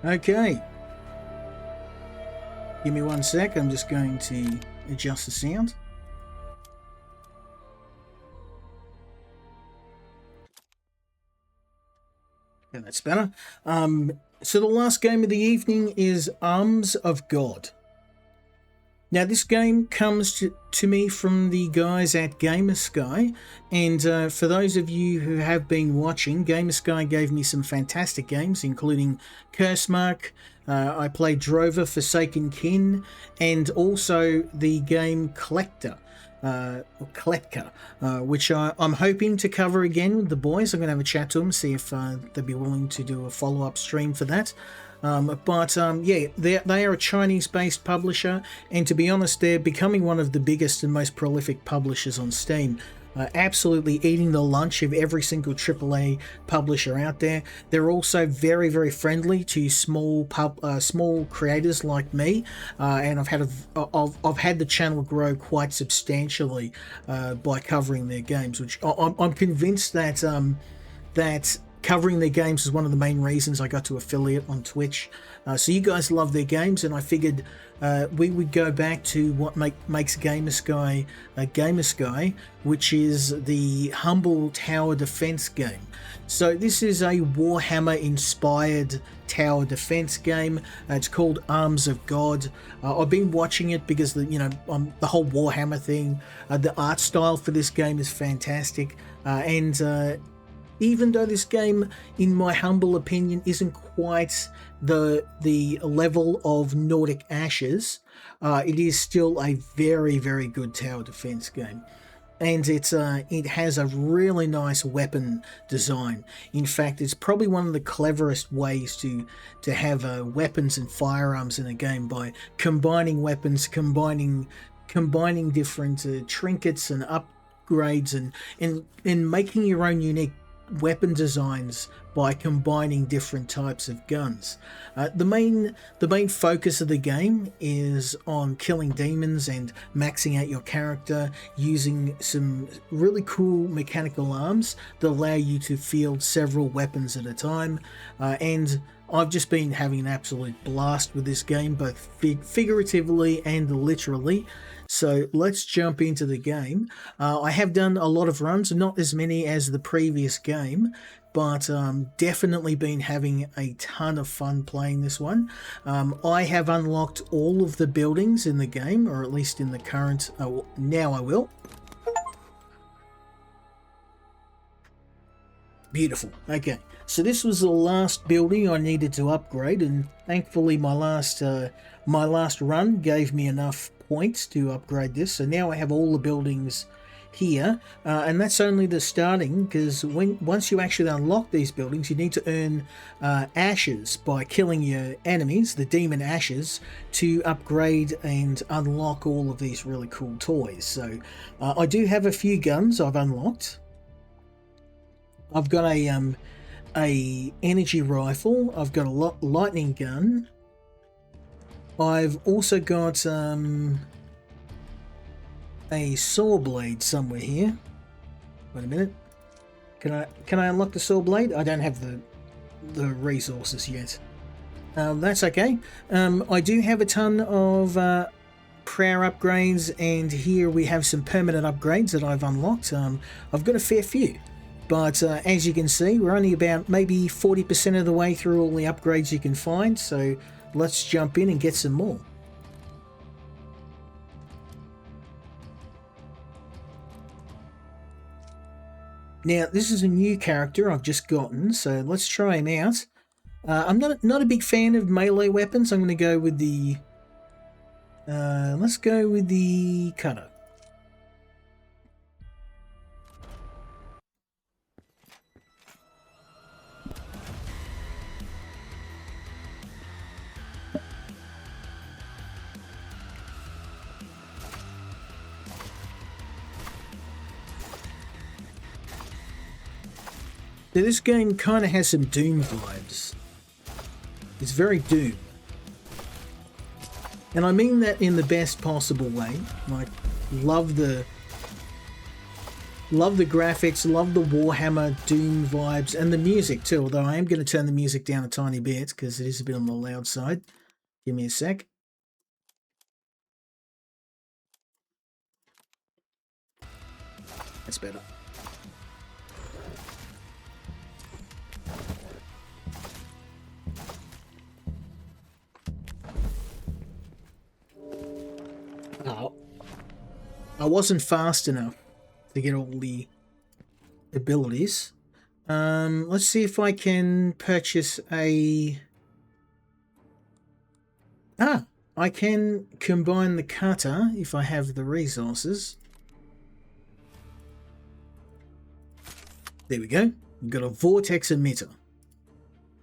Okay, give me 1 sec. I'm just going to adjust the sound. Yeah, that's better. So the last game of the evening is Arms of God. Now, this game comes to me from the guys at Gamersky, and for those of you who have been watching, Gamersky gave me some fantastic games, including Cursemark. I played Drover, Forsaken Kin, and also the game Collector. Or Kletka, which I'm hoping to cover again with the boys. I'm going to have a chat to them, see if they'd be willing to do a follow-up stream for that. Yeah, they are a Chinese-based publisher, and to be honest, they're becoming one of the biggest and most prolific publishers on Steam. Absolutely eating the lunch of every single AAA publisher out there. They're also very, very friendly to small creators like me, and I've had the channel grow quite substantially by covering their games, which I'm convinced that covering their games is one of the main reasons I got to affiliate on Twitch. So you guys love their games, and I figured we would go back to what makes Gamersky Gamersky, which is the humble tower defense game. So this is a Warhammer-inspired tower defense game. It's called Arms of God. I've been watching it because the whole Warhammer thing. The art style for this game is fantastic, and even though this game, in my humble opinion, isn't quite the level of Nordic Ashes, it is still a very, very good tower defense game. And it has a really nice weapon design. In fact, it's probably one of the cleverest ways to have weapons and firearms in a game, by combining weapons, combining different trinkets and upgrades, and making your own unique weapon designs by combining different types of guns. The main focus of the game is on killing demons and maxing out your character using some really cool mechanical arms that allow you to field several weapons at a time, and I've just been having an absolute blast with this game, both figuratively and literally. So let's jump into the game. I have done a lot of runs, not as many as the previous game, but definitely been having a ton of fun playing this one. I have unlocked all of the buildings in the game, or at least in the current... now I will. Beautiful. Okay, so this was the last building I needed to upgrade, and thankfully my last run gave me enough points to upgrade this. So now I have all the buildings here, and that's only the starting, because once you actually unlock these buildings, you need to earn ashes by killing your enemies, the demon ashes, to upgrade and unlock all of these really cool toys. So I do have a few guns I've unlocked. I've got a energy rifle, I've got a lightning gun, I've also got a saw blade somewhere here. Wait a minute. Can I unlock the saw blade? I don't have the resources yet. That's okay. I do have a ton of prayer upgrades, and here we have some permanent upgrades that I've unlocked. I've got a fair few. But as you can see, we're only about maybe 40% of the way through all the upgrades you can find, so let's jump in and get some more. Now, this is a new character I've just gotten, so let's try him out. I'm not a big fan of melee weapons. I'm going to go with the... let's go with the cutter. So this game kind of has some Doom vibes. It's very Doom. And I mean that in the best possible way. Like, love the Love the graphics, love the Warhammer Doom vibes, and the music too, although I am going to turn the music down a tiny bit because it is a bit on the loud side. Give me a sec. That's better. Oh. I wasn't fast enough to get all the abilities. Let's see if I can purchase a... I can combine the cutter if I have the resources. There we go. We've got a vortex emitter.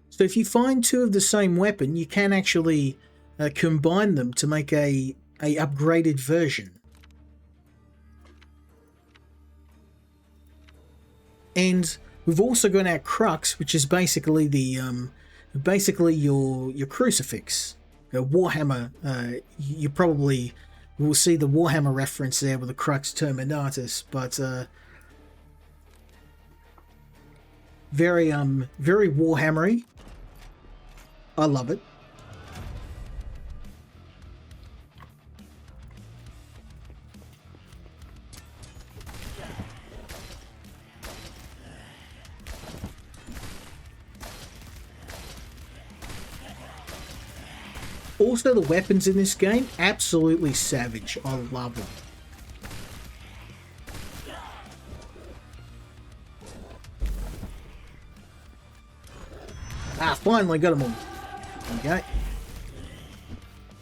So if you find two of the same weapon, you can actually combine them to make a upgraded version. And we've also got our crux, which is basically the your crucifix. Warhammer. You probably will see the Warhammer reference there with the crux terminatus, but very Warhammery. I love it. Also, the weapons in this game, absolutely savage. I love them. Finally got them all. There we go.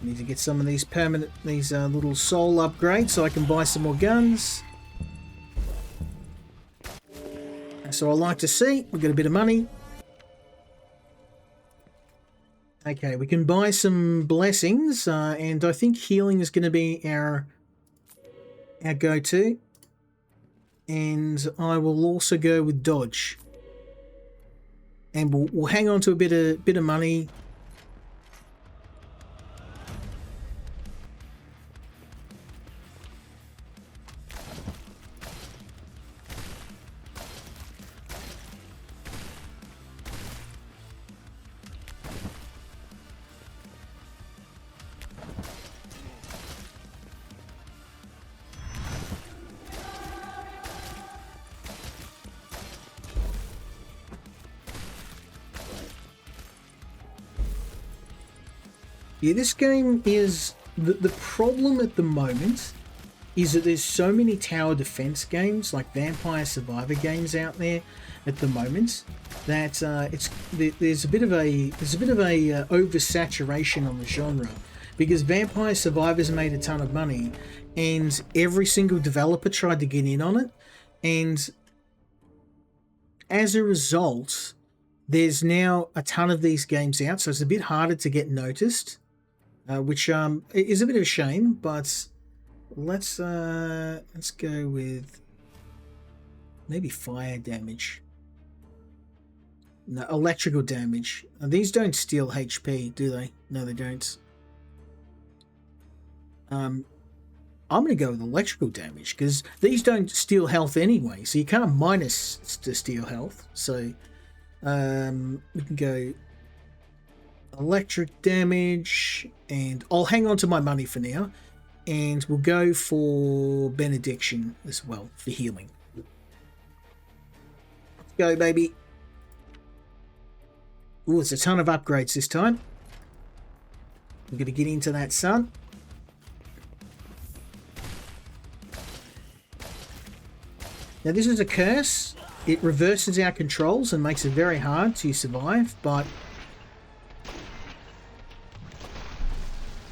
Need to get some of these little soul upgrades so I can buy some more guns. That's what I like to see. We've got a bit of money. Okay, we can buy some blessings, and I think healing is going to be our go-to. And I will also go with dodge. And we'll hang on to a bit of money. Yeah, this game is... The problem at the moment is that there's so many tower defense games, like Vampire Survivor games out there at the moment, that there's a bit of a oversaturation on the genre, because Vampire Survivors made a ton of money, and every single developer tried to get in on it, and as a result, there's now a ton of these games out, so it's a bit harder to get noticed. Which is a bit of a shame, but let's go with maybe fire damage. No, electrical damage. These don't steal HP, do they? No, they don't. I'm going to go with electrical damage because these don't steal health anyway, so you can't minus to steal health. So we can go electric damage, and I'll hang on to my money for now, and we'll go for benediction as well for healing. Let's go, baby. Oh, it's a ton of upgrades this time. We're going to get into that sun. Now, this is a curse. It reverses our controls and makes it very hard to survive, but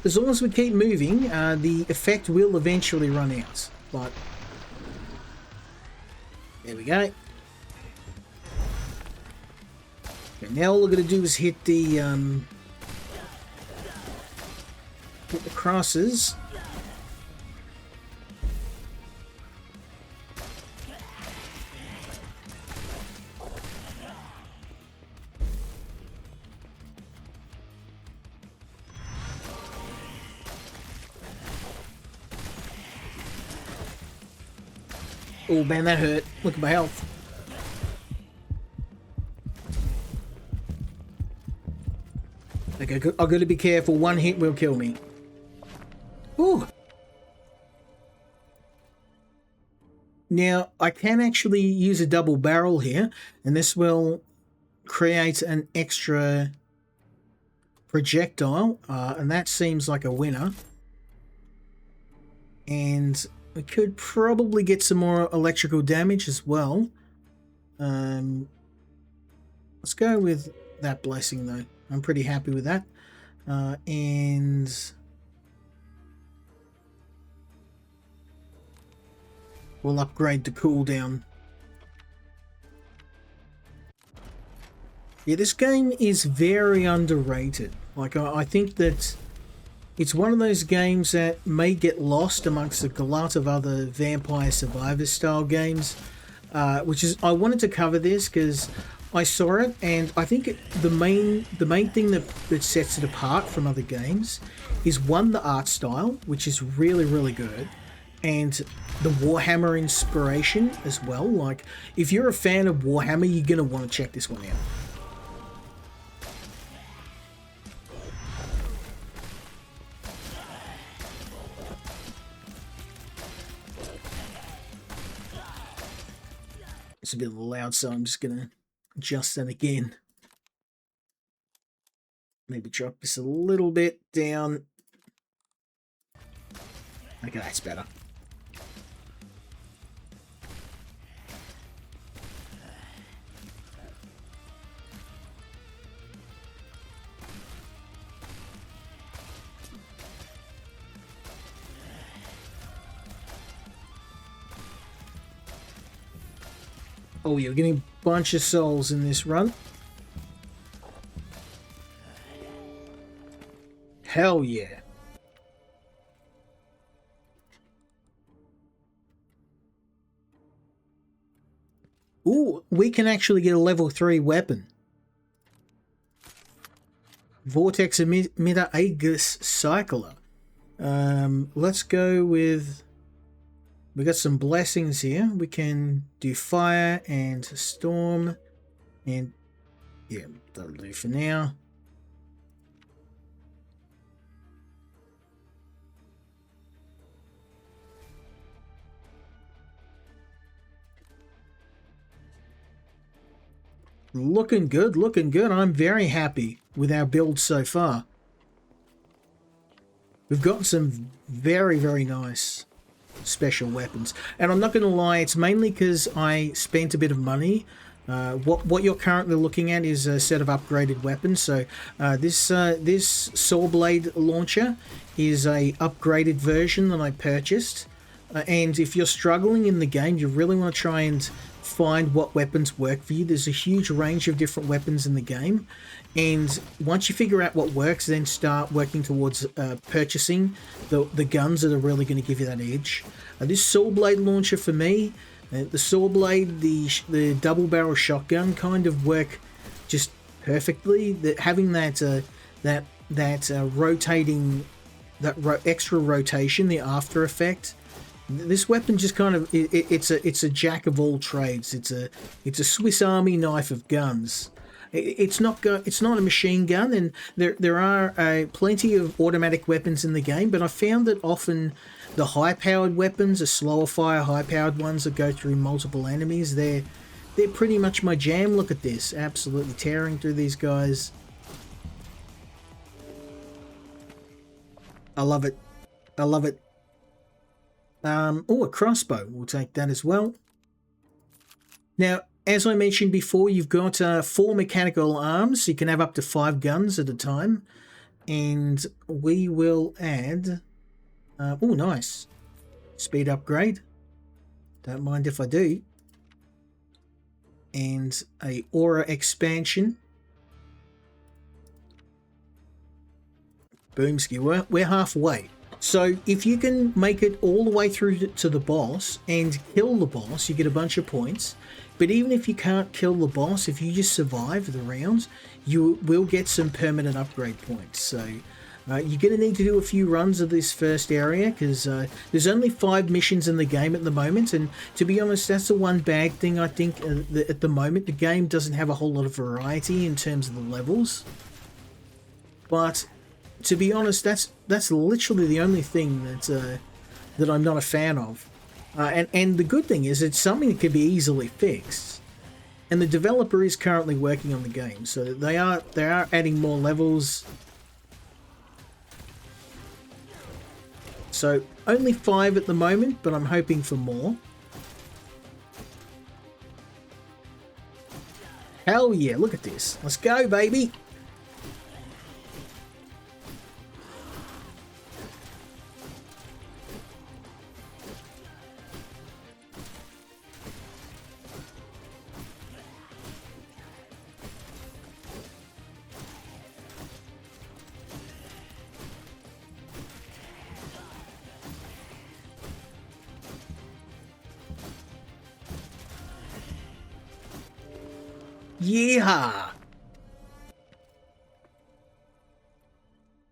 as long as we keep moving, the effect will eventually run out. But there we go. Okay, now all we're going to do is hit the crosses. Oh man, that hurt. Look at my health. Okay, I've got to be careful. One hit will kill me. Ooh. Now, I can actually use a double barrel here, and this will create an extra projectile, and that seems like a winner. And we could probably get some more electrical damage as well. Let's go with that blessing, though. I'm pretty happy with that. And we'll upgrade the cooldown. Yeah, this game is very underrated. Like, I think that it's one of those games that may get lost amongst a glut of other Vampire Survivor style games, which is, I wanted to cover this because I saw it, and I think the main thing that sets it apart from other games is, one, the art style, which is really, really good, and the Warhammer inspiration as well. Like, if you're a fan of Warhammer, you're going to want to check this one out. It's a bit loud, so I'm just going to adjust that again. Maybe drop this a little bit down. Okay, that's better. Oh, you're getting a bunch of souls in this run. Hell yeah. Ooh, we can actually get a level 3 weapon. Vortex Emitter Aegis Cycler. Let's go with... We got some blessings here. We can do fire and storm. And yeah, that'll do for now. Looking good, looking good. I'm very happy with our build so far. We've got some very, very nice special weapons, and I'm not going to lie, it's mainly because I spent a bit of money. What you're currently looking at is a set of upgraded weapons. So this saw blade launcher is a upgraded version that I purchased, and if you're struggling in the game, you really want to try and find what weapons work for you. There's a huge range of different weapons in the game, and once you figure out what works, then start working towards purchasing the guns that are really going to give you that edge. This saw blade launcher for me, the saw blade, the double barrel shotgun kind of work just perfectly. Having that rotating, extra rotation, the after effect. This weapon just kind of it's a jack of all trades. It's a Swiss Army knife of guns. It's not a machine gun, and there are plenty of automatic weapons in the game, but I found that often the high-powered weapons, the slower fire high-powered ones that go through multiple enemies, they're pretty much my jam. Look at this, absolutely tearing through these guys. I love it. I love it. Oh, a crossbow. We'll take that as well. Now, as I mentioned before, you've got 4 mechanical arms. So you can have up to 5 guns at a time. And we will add... oh, nice. Speed upgrade. Don't mind if I do. And a aura expansion. Boomski. We're halfway. So if you can make it all the way through to the boss and kill the boss, you get a bunch of points. But even if you can't kill the boss, if you just survive the rounds, you will get some permanent upgrade points. So You're going to need to do a few runs of this first area because there's only 5 missions in the game at the moment, and to be honest, that's the one bad thing I think at the moment. The game doesn't have a whole lot of variety in terms of the levels, but to be honest, that's literally the only thing that I'm not a fan of. And the good thing is it's something that can be easily fixed. And the developer is currently working on the game, so they are adding more levels. So only 5 at the moment, but I'm hoping for more. Hell yeah, look at this. Let's go, baby. Yeehaw!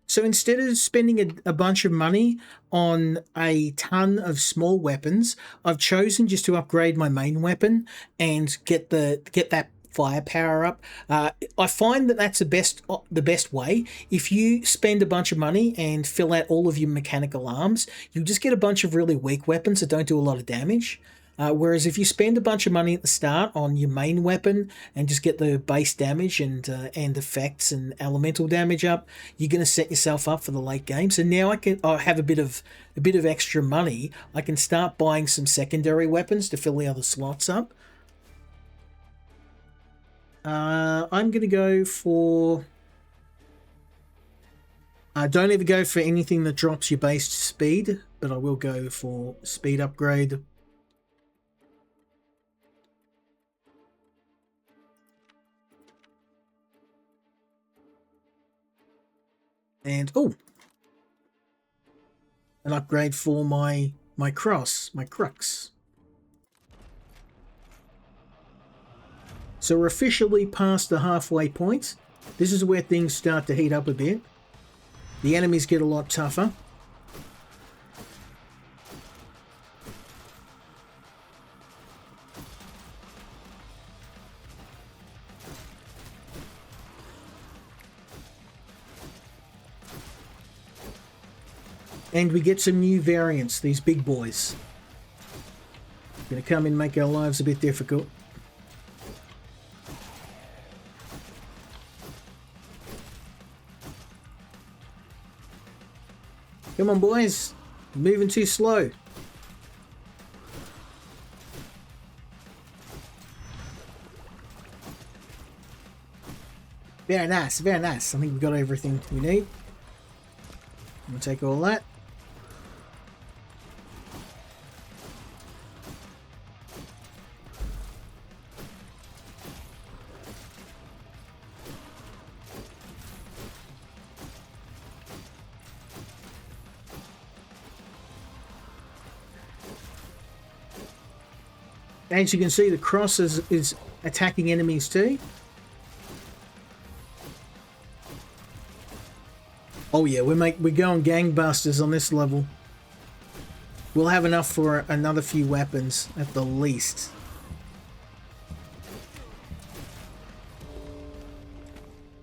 So instead of spending a bunch of money on a ton of small weapons, I've chosen just to upgrade my main weapon and get that firepower up. I find that that's the best way. If you spend a bunch of money and fill out all of your mechanical arms, you just get a bunch of really weak weapons that don't do a lot of damage. Whereas if you spend a bunch of money at the start on your main weapon and just get the base damage and effects and elemental damage up, you're going to set yourself up for the late game. So now I have a bit of extra money. I can start buying some secondary weapons to fill the other slots up. I'm going to go for... don't ever go for anything that drops your base speed, but I will go for speed upgrade. And, oh, an upgrade for my crux. So we're officially past the halfway point. This is where things start to heat up a bit. The enemies get a lot tougher. And we get some new variants, these big boys. Gonna come and make our lives a bit difficult. Come on, boys. Moving too slow. Very nice, very nice. I think we've got everything we need. I'm gonna take all that. As you can see, the cross is attacking enemies too. Oh yeah, we're going gangbusters on this level. We'll have enough for another few weapons at the least.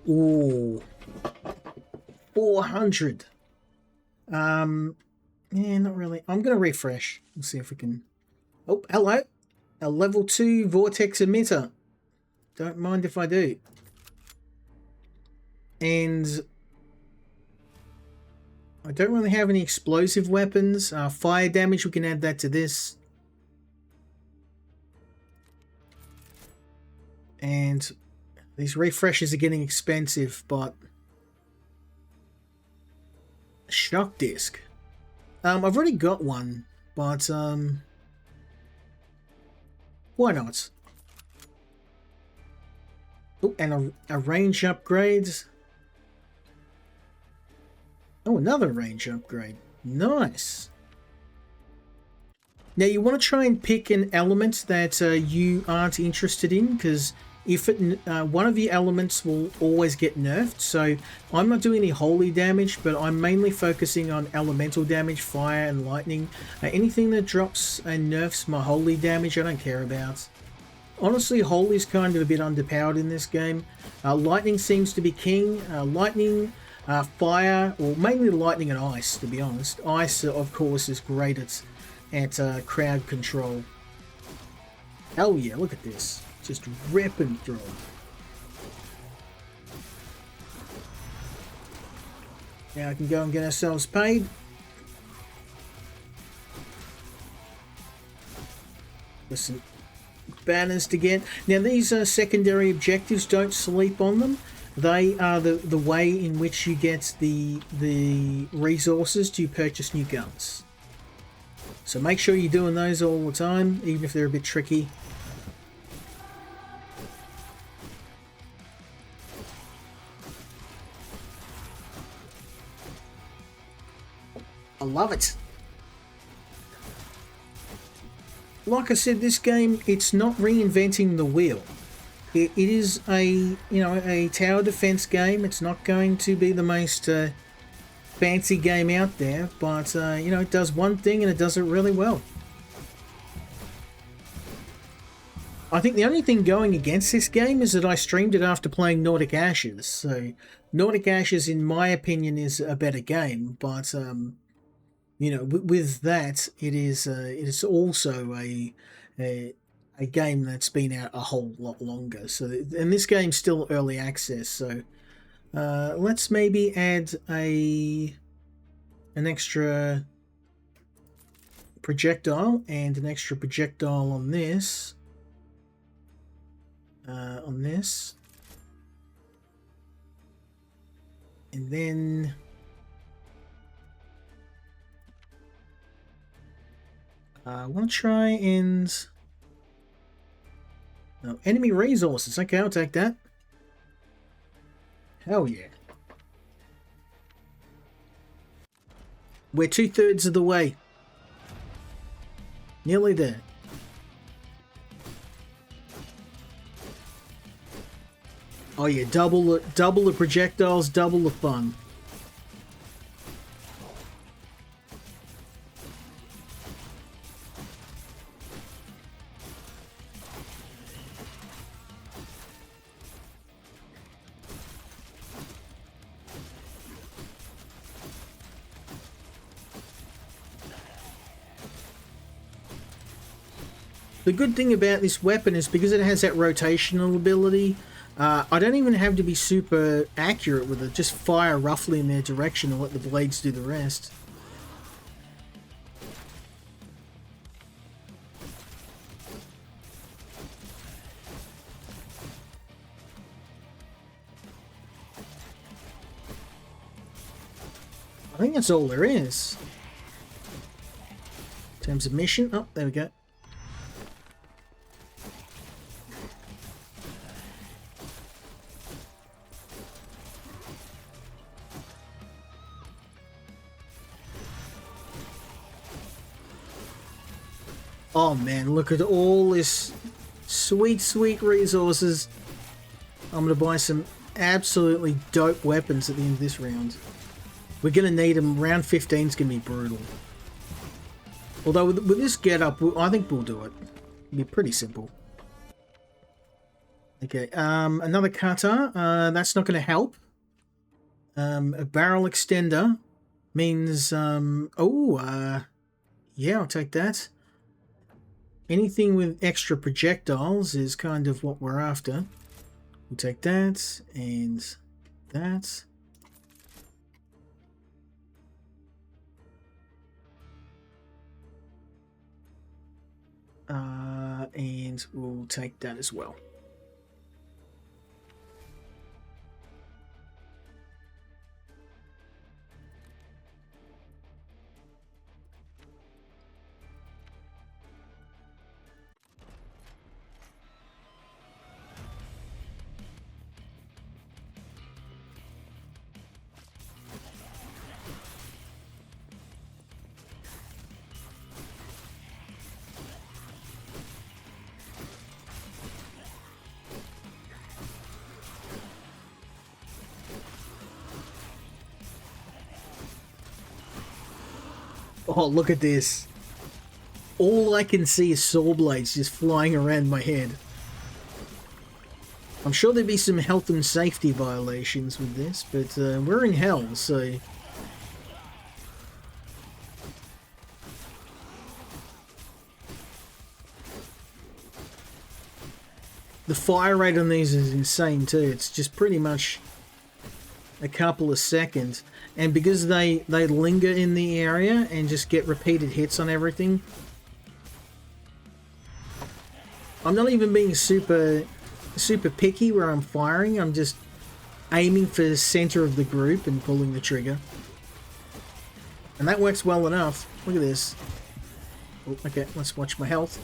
Ooh, 400. Yeah, not really. I'm gonna refresh and see if we can. Oh, hello. A level 2 vortex emitter. Don't mind if I do. And I don't really have any explosive weapons. Fire damage, we can add that to this. And these refreshes are getting expensive, but... Shock disc. I've already got one, but... why not? Oh, and a range upgrade. Oh, another range upgrade. Nice. Now you want to try and pick an element that you aren't interested in, because if one of the elements will always get nerfed. So I'm not doing any holy damage, but I'm mainly focusing on elemental damage, fire and lightning. Anything that drops and nerfs my holy damage, I don't care about. Honestly, holy is kind of a bit underpowered in this game. Lightning seems to be king. Lightning, fire, or mainly lightning and ice, to be honest. Ice, of course, is great at crowd control. Hell yeah, look at this. Just ripping through. Now I can go and get ourselves paid. Listen, banners to get. Now these secondary objectives, don't sleep on them. They are the way in which you get the resources to purchase new guns. So make sure you're doing those all the time, even if they're a bit tricky. I love it. Like I said, this game, it's not reinventing the wheel. It is a tower defense game. It's not going to be the most fancy game out there, but it does one thing and it does it really well. I think the only thing going against this game is that I streamed it after playing Nordic Ashes. So Nordic Ashes, in my opinion, is a better game, but with that, it is also a game that's been out a whole lot longer. So, and this game's still early access. So, let's maybe add an extra projectile and an extra projectile on this. And then I want to try and... No, enemy resources. Okay, I'll take that. Hell yeah. We're 2/3 of the way. Nearly there. Oh yeah, double the projectiles, double the fun. The good thing about this weapon is because it has that rotational ability, I don't even have to be super accurate with it. Just fire roughly in their direction and let the blades do the rest. I think that's all there is. In terms of mission, oh, there we go. Oh man, look at all this sweet, sweet resources. I'm going to buy some absolutely dope weapons at the end of this round. We're going to need them. Round 15 is going to be brutal. Although with this getup, I think we'll do it. It'll be pretty simple. Okay, another cutter. That's not going to help. A barrel extender means... yeah, I'll take that. Anything with extra projectiles is kind of what we're after. We'll take that and that. And we'll take that as well. Oh, look at this. All I can see is saw blades just flying around my head. I'm sure there'd be some health and safety violations with this, but we're in hell, so... The fire rate on these is insane too. It's just pretty much a couple of seconds. And because they linger in the area and just get repeated hits on everything, I'm not even being super picky where I'm firing. I'm just aiming for the center of the group and pulling the trigger. And that works well enough. Look at this. Oh, okay, let's watch my health.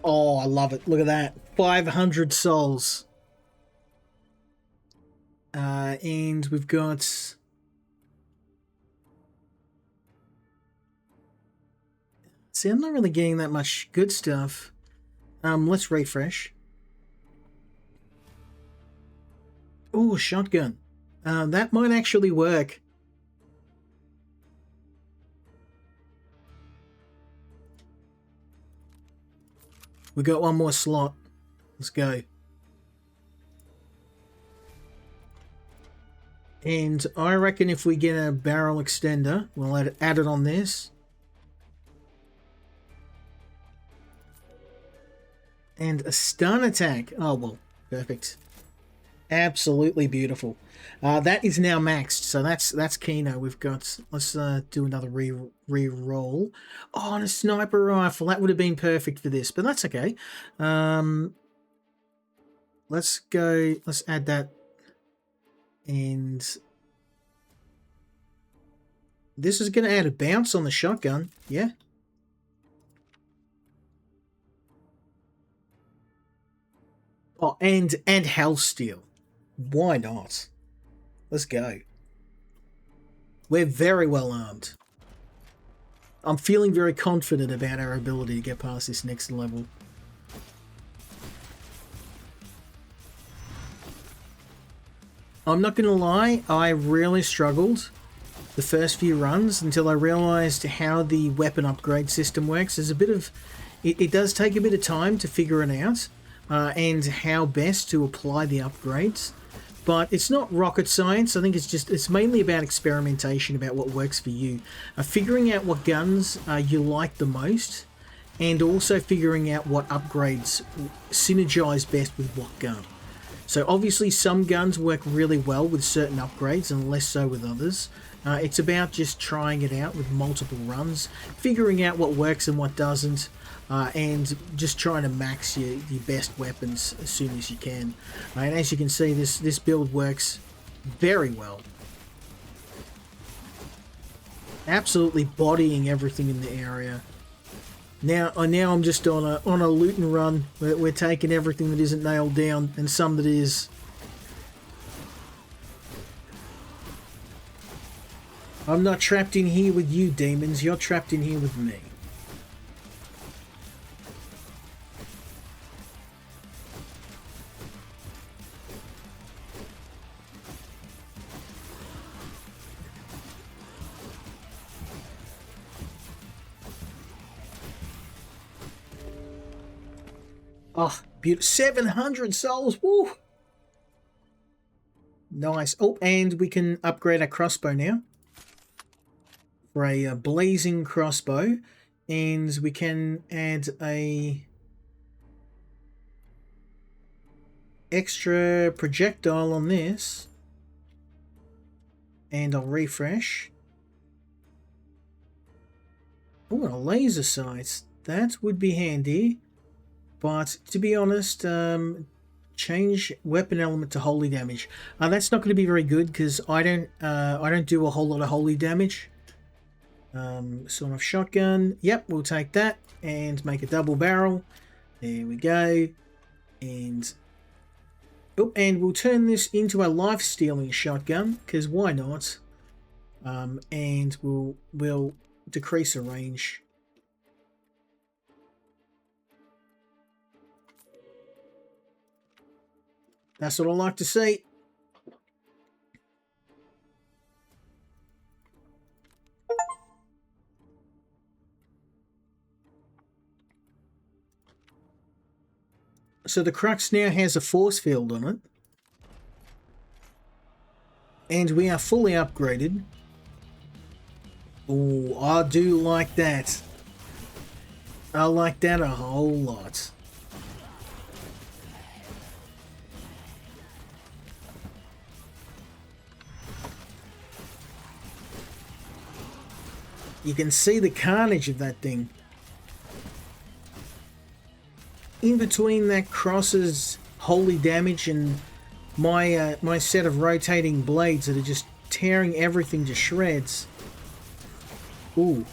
Oh, I love it. Look at that. 500 souls. And we've got... See, I'm not really getting that much good stuff. Let's refresh. Oh, shotgun. That might actually work. We got one more slot. Let's go. And I reckon if we get a barrel extender, we'll add it on this. And a stun attack. Oh, well, perfect. Absolutely beautiful. That is now maxed, so that's Kino. We've got... Let's do another re-roll. Oh, and a sniper rifle. That would have been perfect for this, but that's okay. Let's go... Let's add that. And... This is going to add a bounce on the shotgun. Yeah. Oh, and Hell Steel. Why not? Let's go. We're very well armed. I'm feeling very confident about our ability to get past this next level. I'm not going to lie, I really struggled the first few runs until I realized how the weapon upgrade system works. There's a bit of... It does take a bit of time to figure it out, and how best to apply the upgrades. But it's not rocket science. I think it's mainly about experimentation, about what works for you. Figuring out what guns you like the most, and also figuring out what upgrades synergize best with what gun. So obviously some guns work really well with certain upgrades and less so with others. It's about just trying it out with multiple runs, figuring out what works and what doesn't, and just trying to max your best weapons as soon as you can. And as you can see, this build works very well. Absolutely bodying everything in the area. Now I'm just on a loot and run. We're taking everything that isn't nailed down and some that is. I'm not trapped in here with you, demons. You're trapped in here with me. Oh, beautiful. 700 souls. Woo! Nice. Oh, and we can upgrade our crossbow now. For a blazing crossbow. And we can add a extra projectile on this. And I'll refresh. Oh, a laser sight. That would be handy. But to be honest, change weapon element to holy damage. That's not going to be very good because I don't do a whole lot of holy damage. Sort of shotgun. Yep, we'll take that and make a double barrel. There we go. And Oh, and we'll turn this into a life-stealing shotgun, because why not? And we'll decrease the range. That's what I like to see. So the Crux now has a force field on it. And we are fully upgraded. Oh, I do like that. I like that a whole lot. You can see the carnage of that thing. In between that crosses holy damage and my set of rotating blades that are just tearing everything to shreds. Ooh.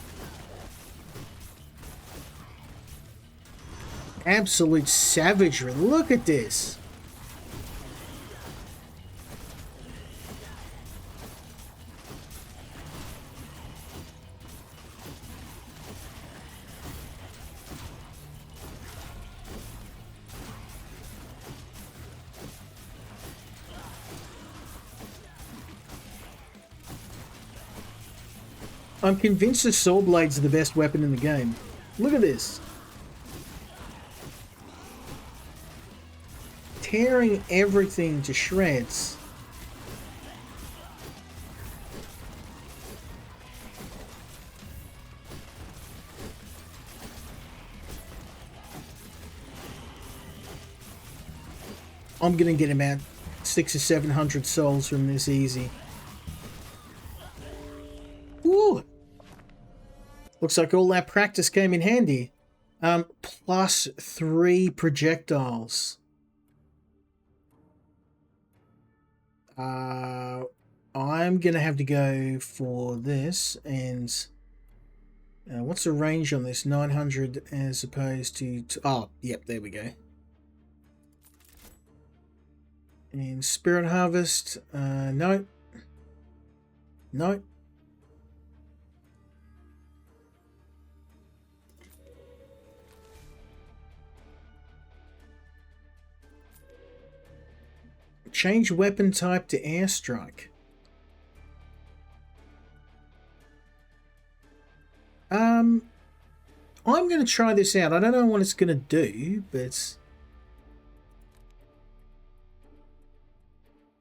Absolute savagery. Look at this. I'm convinced the saw blades are the best weapon in the game. Look at this. Tearing everything to shreds. I'm gonna get about 600 or 700 souls from this easy. Woo! Looks like all that practice came in handy. Plus 3 projectiles. I'm gonna have to go for this, and what's the range on this? 900 as opposed to oh, yep, there we go. And Spirit Harvest, no. No. Change weapon type to airstrike. I'm going to try this out. I don't know what it's going to do, but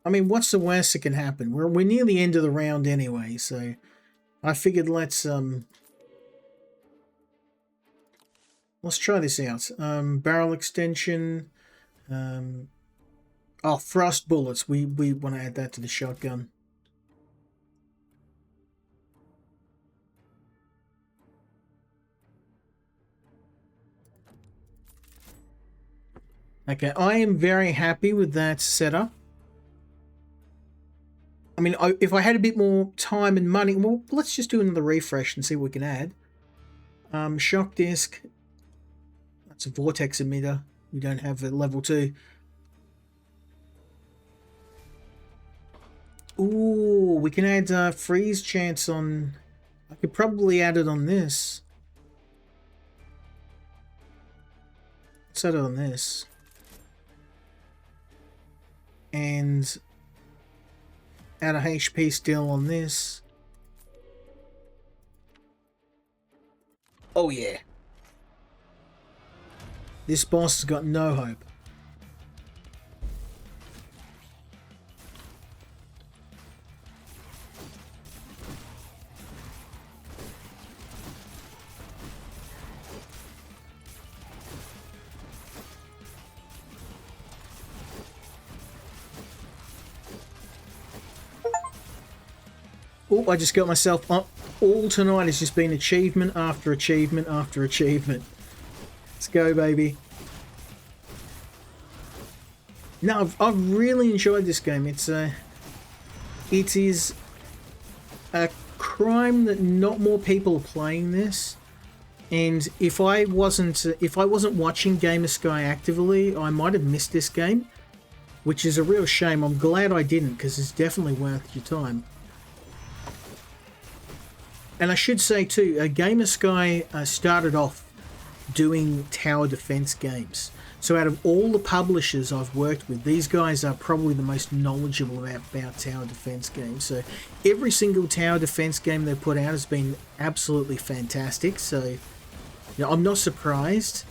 I mean, what's the worst that can happen? We're near the end of the round anyway, so I figured let's try this out. Barrel extension. Oh, frost bullets. We want to add that to the shotgun. Okay, I am very happy with that setup. I mean, if I had a bit more time and money, well, let's just do another refresh and see what we can add. Shock disc. That's a vortex emitter. We don't have a level 2. Ooh, we can add freeze chance on... I could probably add it on this. Let's add it on this. And add a HP still on this. Oh yeah. This boss has got no hope. Oh, I just got myself up. All tonight has just been achievement after achievement after achievement. Let's go, baby. No, I've really enjoyed this game. It is a crime that not more people are playing this. And if I wasn't watching Gamer Sky actively, I might have missed this game. which is a real shame. I'm glad I didn't, because it's definitely worth your time. And I should say too, Gamer Sky started off doing tower defense games. So out of all the publishers I've worked with, these guys are probably the most knowledgeable about tower defense games. So every single tower defense game they put out has been absolutely fantastic. So, you know, I'm not surprised.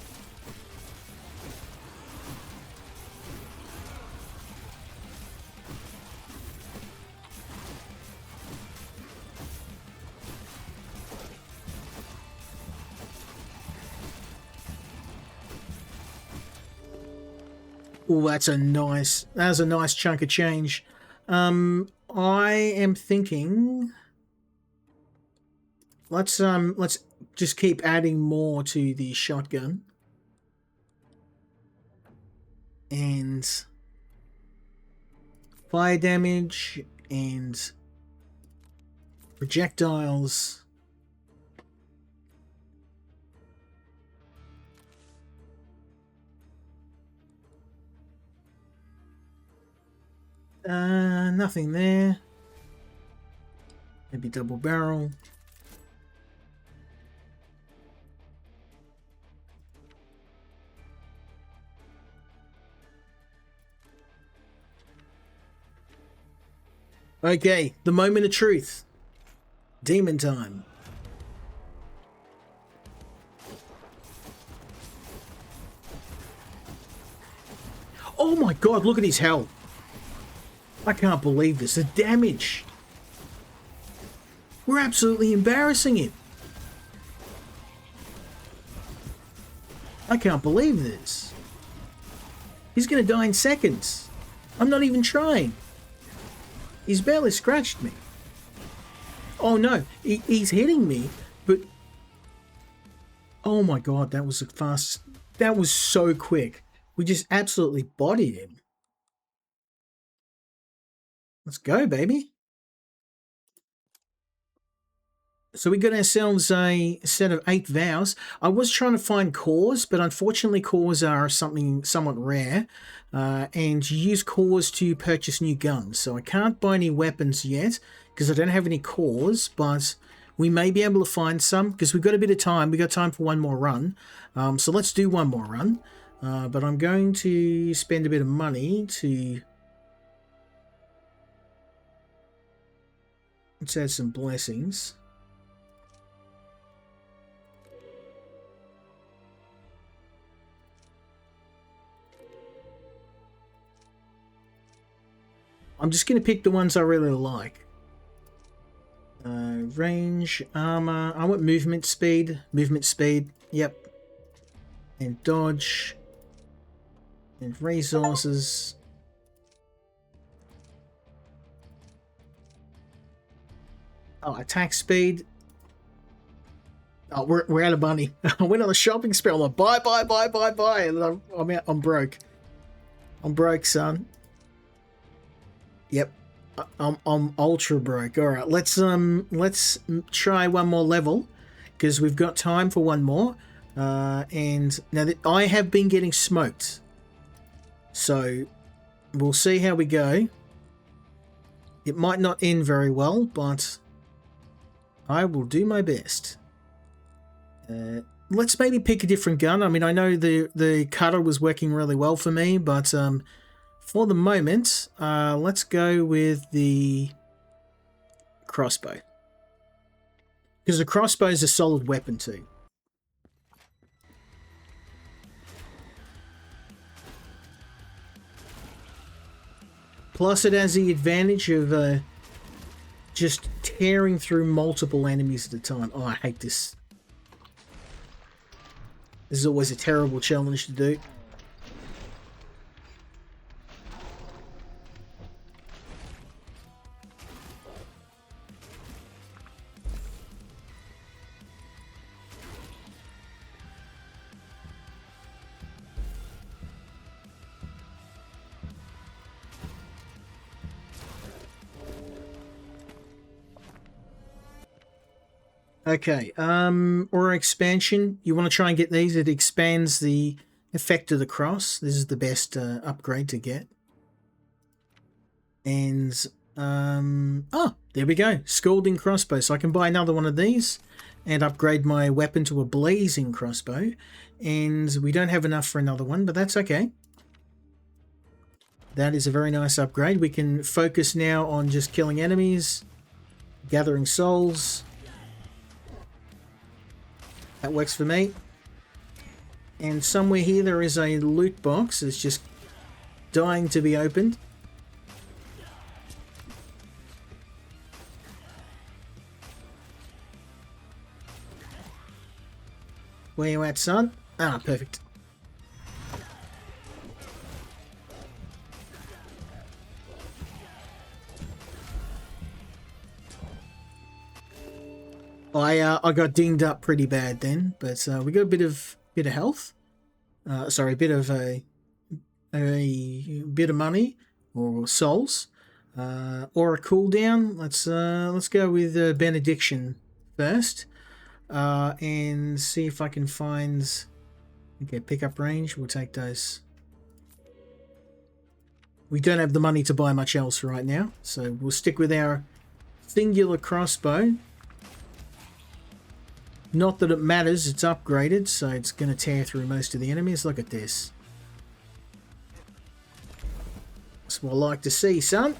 Oh, that's a nice chunk of change. I am thinking let's just keep adding more to the shotgun. And fire damage and projectiles. Nothing there. Maybe double barrel. Okay, the moment of truth. Demon time. Oh my god, look at his health. I can't believe this. The damage. We're absolutely embarrassing him. I can't believe this. He's going to die in seconds. I'm not even trying. He's barely scratched me. Oh no, he's hitting me, but... Oh my god, that was a fast... That was so quick. We just absolutely bodied him. Let's go, baby. So we got ourselves a set of 8 vows. I was trying to find cores, but unfortunately cores are something somewhat rare. And you use cores to purchase new guns. So I can't buy any weapons yet because I don't have any cores, but we may be able to find some because we've got a bit of time. We've got time for one more run. So let's do one more run. But I'm going to spend a bit of money to... Let's add some blessings. I'm just going to pick the ones I really like. Range, armor. I want movement speed. Movement speed. Yep. And dodge. And resources. Oh, attack speed. Oh, we're out of money. I went on a shopping spree. I'm like, buy, and I'm broke. I'm broke, son. Yep, I'm ultra broke. All right, let's try one more level because we've got time for one more. And now that I have been getting smoked, so we'll see how we go. It might not end very well, but I will do my best. Let's maybe pick a different gun. I mean, I know the cutter was working really well for me, but for the moment, let's go with the crossbow. Because the crossbow is a solid weapon too. Plus it has the advantage of just tearing through multiple enemies at a time. Oh, I hate this. This is always a terrible challenge to do. Okay, or expansion. You want to try and get these. It expands the effect of the cross. This is the best upgrade to get. And there we go, scalding crossbow. So I can buy another one of these and upgrade my weapon to a blazing crossbow. And we don't have enough for another one, but that's okay. That is a very nice upgrade. We can focus now on just killing enemies, gathering souls. That works for me. And somewhere here there is a loot box that's just dying to be opened. Where you at, son? Ah, perfect. I got dinged up pretty bad then, but we got a bit of health. Sorry, a bit of bit of money or souls, or a cooldown. Let's go with benediction first, and see if I can find. Okay, pickup range. We'll take those. We don't have the money to buy much else right now, so we'll stick with our singular crossbow. Not that it matters, it's upgraded, so it's going to tear through most of the enemies. Look at this. That's what I like to see, son.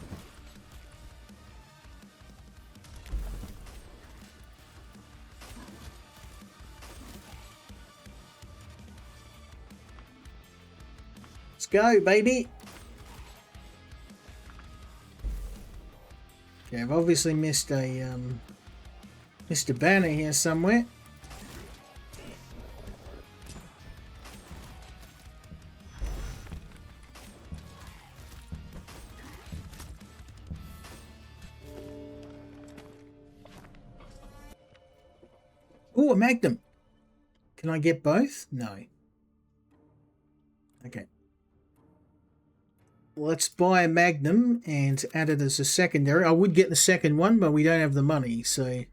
Let's go, baby. Okay, I've obviously missed a banner here somewhere. Oh, a magnum. Can I get both? No. Okay. Let's buy a magnum and add it as a secondary. I would get the second one, but we don't have the money, so...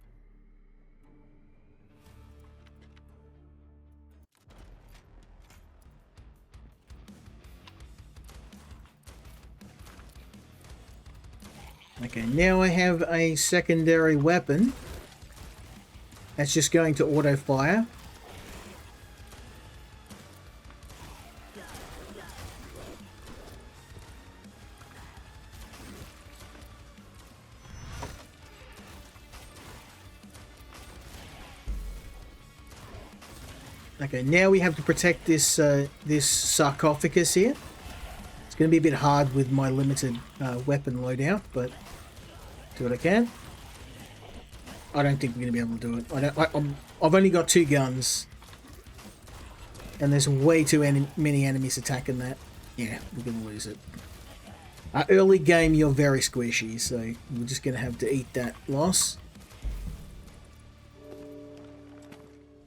Okay, now I have a secondary weapon. That's just going to auto fire. Okay, now we have to protect this this sarcophagus here. It's going to be a bit hard with my limited weapon loadout, but do what I can. I don't think we're going to be able to do it. I've only got 2 guns. And there's way too many enemies attacking that. Yeah, we're going to lose it. Early game, you're very squishy, so we're just going to have to eat that loss.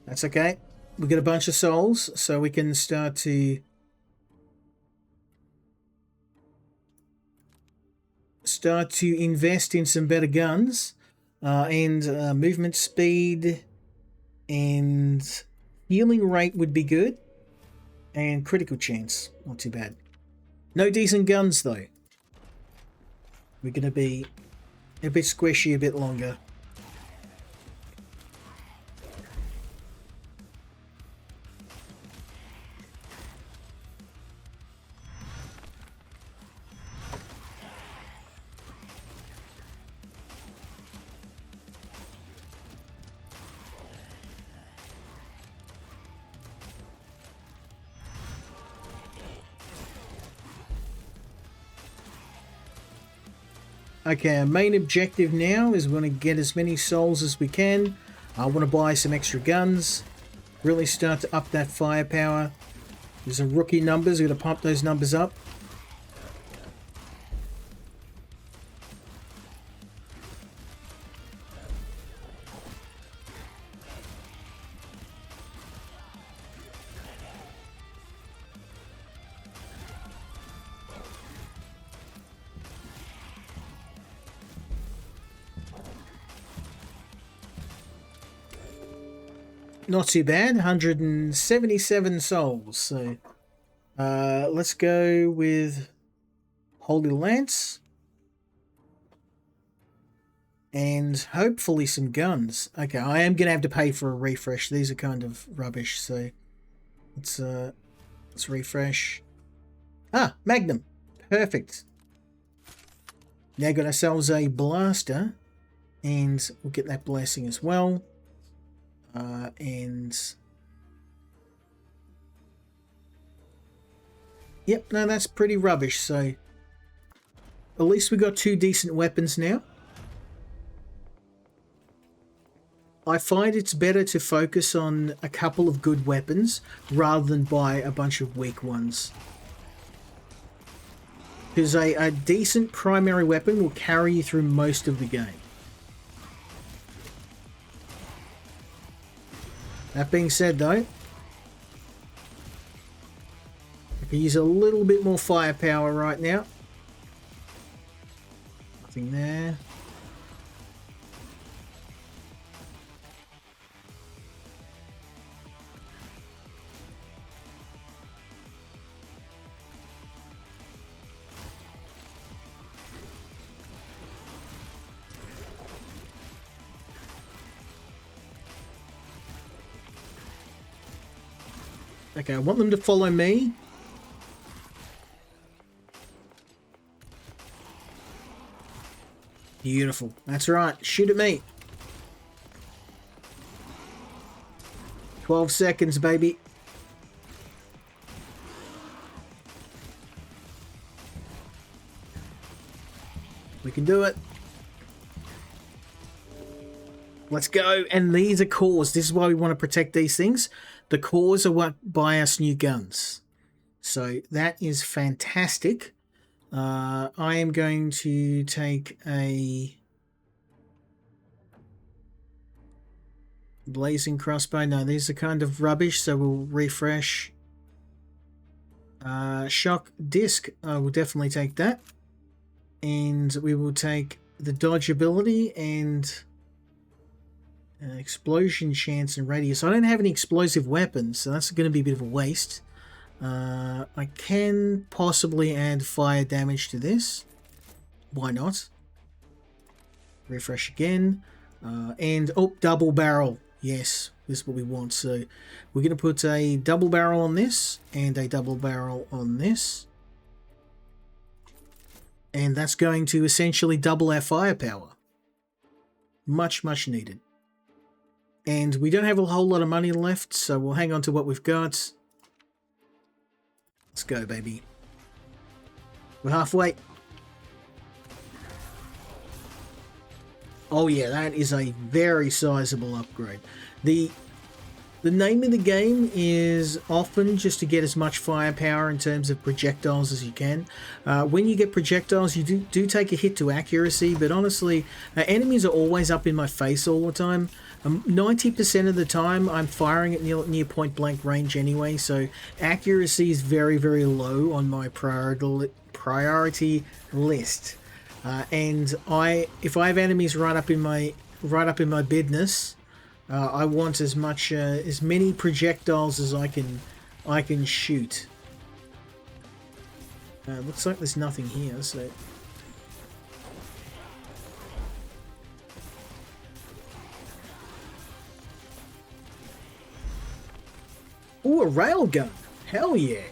That's okay. We get a bunch of souls, so we can start to... invest in some better guns. And movement speed and healing rate would be good. And critical chance, not too bad. No decent guns though. We're going to be a bit squishy a bit longer. Okay, our main objective now is we want to get as many souls as we can. I want to buy some extra guns. Really start to up that firepower. There's some rookie numbers. We're going to pump those numbers up. Not too bad, 177 souls. So let's go with Holy Lance. and hopefully some guns. Okay, I am gonna have to pay for a refresh. These are kind of rubbish, so let's refresh. Ah, Magnum, perfect. Now got ourselves a blaster, and we'll get that blessing as well. And yep, no, that's pretty rubbish. So at least we got 2 decent weapons now. I find it's better to focus on a couple of good weapons rather than buy a bunch of weak ones. Because a decent primary weapon will carry you through most of the game. That being said though, I can use a little bit more firepower right now. Nothing there. Okay, I want them to follow me. Beautiful. That's right. Shoot at me. 12 seconds, baby. We can do it. Let's go. And these are cores. This is why we want to protect these things. The cores are what buy us new guns. So that is fantastic. I am going to take a blazing crossbow. No, these are kind of rubbish, so we'll refresh. Shock disc. I will definitely take that. And we will take the dodge ability and explosion chance and radius. I don't have any explosive weapons, so that's going to be a bit of a waste. I can possibly add fire damage to this. Why not? Refresh again. And, oh, double barrel. Yes, this is what we want. So we're going to put a double barrel on this and a double barrel on this. And that's going to essentially double our firepower. Much, much needed. And we don't have a whole lot of money left, so we'll hang on to what we've got. Let's go, baby. We're halfway. Oh yeah, that is a very sizable upgrade. The name of the game is often just to get as much firepower in terms of projectiles as you can. When you get projectiles, you do take a hit to accuracy, but honestly, enemies are always up in my face all the time. 90% of the time, I'm firing at near point blank range anyway, so accuracy is very, very low on my priority list. And if I have enemies right up in my business, I want as many projectiles as I can shoot. Looks like there's nothing here, so. Ooh, a railgun! Hell yeah!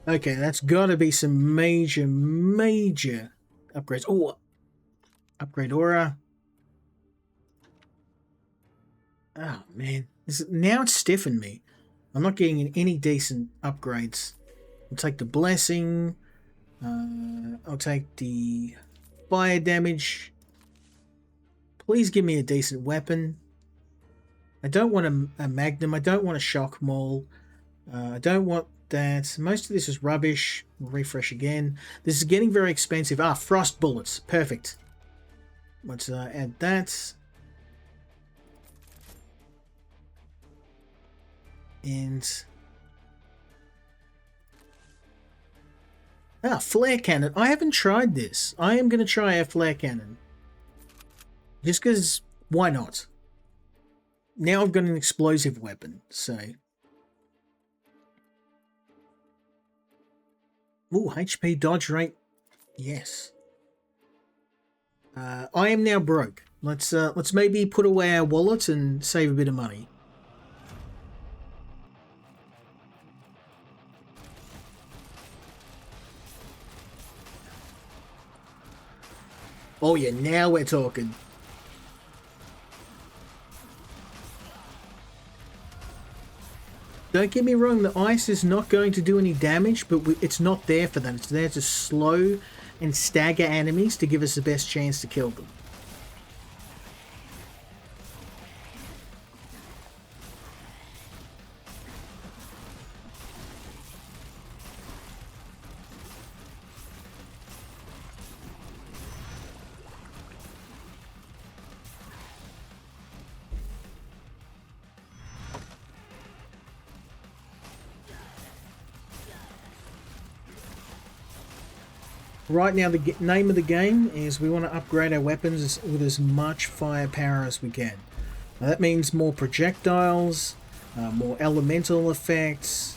Okay, that's got to be some major upgrades. Oh, upgrade aura. Oh, man. Now it's stiffened me. I'm not getting any decent upgrades. I'll take the blessing. I'll take the fire damage. Please give me a decent weapon. I don't want a magnum. I don't want a shock maul. I don't want that. Most of this is rubbish. We'll refresh again. This is getting very expensive. Ah, frost bullets. Perfect. Let's add that. And flare cannon. I haven't tried this. I am going to try a flare cannon. Just because, why not? Now I've got an explosive weapon, so... Ooh, HP dodge rate. Yes. I am now broke. Let's maybe put away our wallet and save a bit of money. Oh yeah, now we're talking. Don't get me wrong, the ice is not going to do any damage, but it's not there for that. It's there to slow and stagger enemies to give us the best chance to kill them. Right now, the name of the game is we want to upgrade our weapons with as much firepower as we can. Now, that means more projectiles, more elemental effects.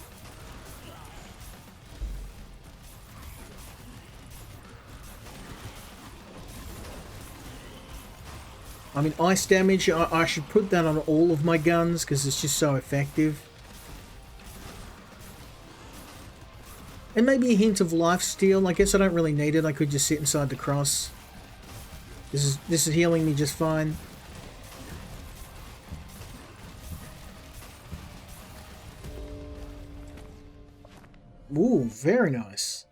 I mean, ice damage, I should put that on all of my guns because it's just so effective. And maybe a hint of lifesteal. I guess I don't really need it. I could just sit inside the cross. This is healing me just fine. Ooh, very nice.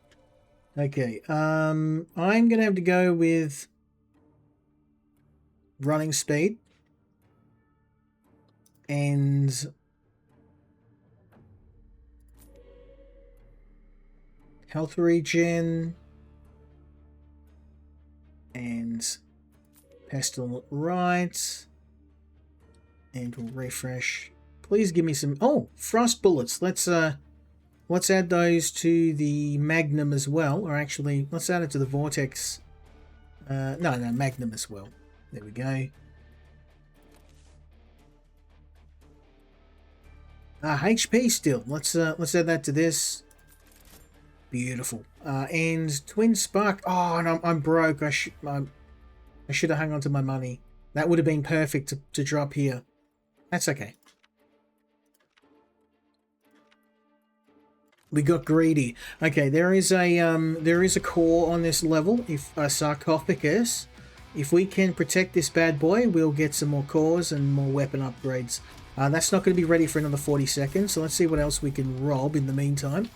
Okay, I'm gonna have to go with running speed and health regen and pestilent right, and we'll refresh. Please give me some frost bullets. Let's add those to the magnum as well, or actually let's add it to the vortex. No, magnum as well. There we go. HP still. Let's add that to this. Beautiful. And twin spark. Oh, and I'm broke. I should have hung on to my money. That would have been perfect to drop here. That's okay. We got greedy. Okay, there is a core on this level. If a sarcophagus. If we can protect this bad boy, we'll get some more cores and more weapon upgrades. That's not going to be ready for another 40 seconds, so let's see what else we can rob in the meantime.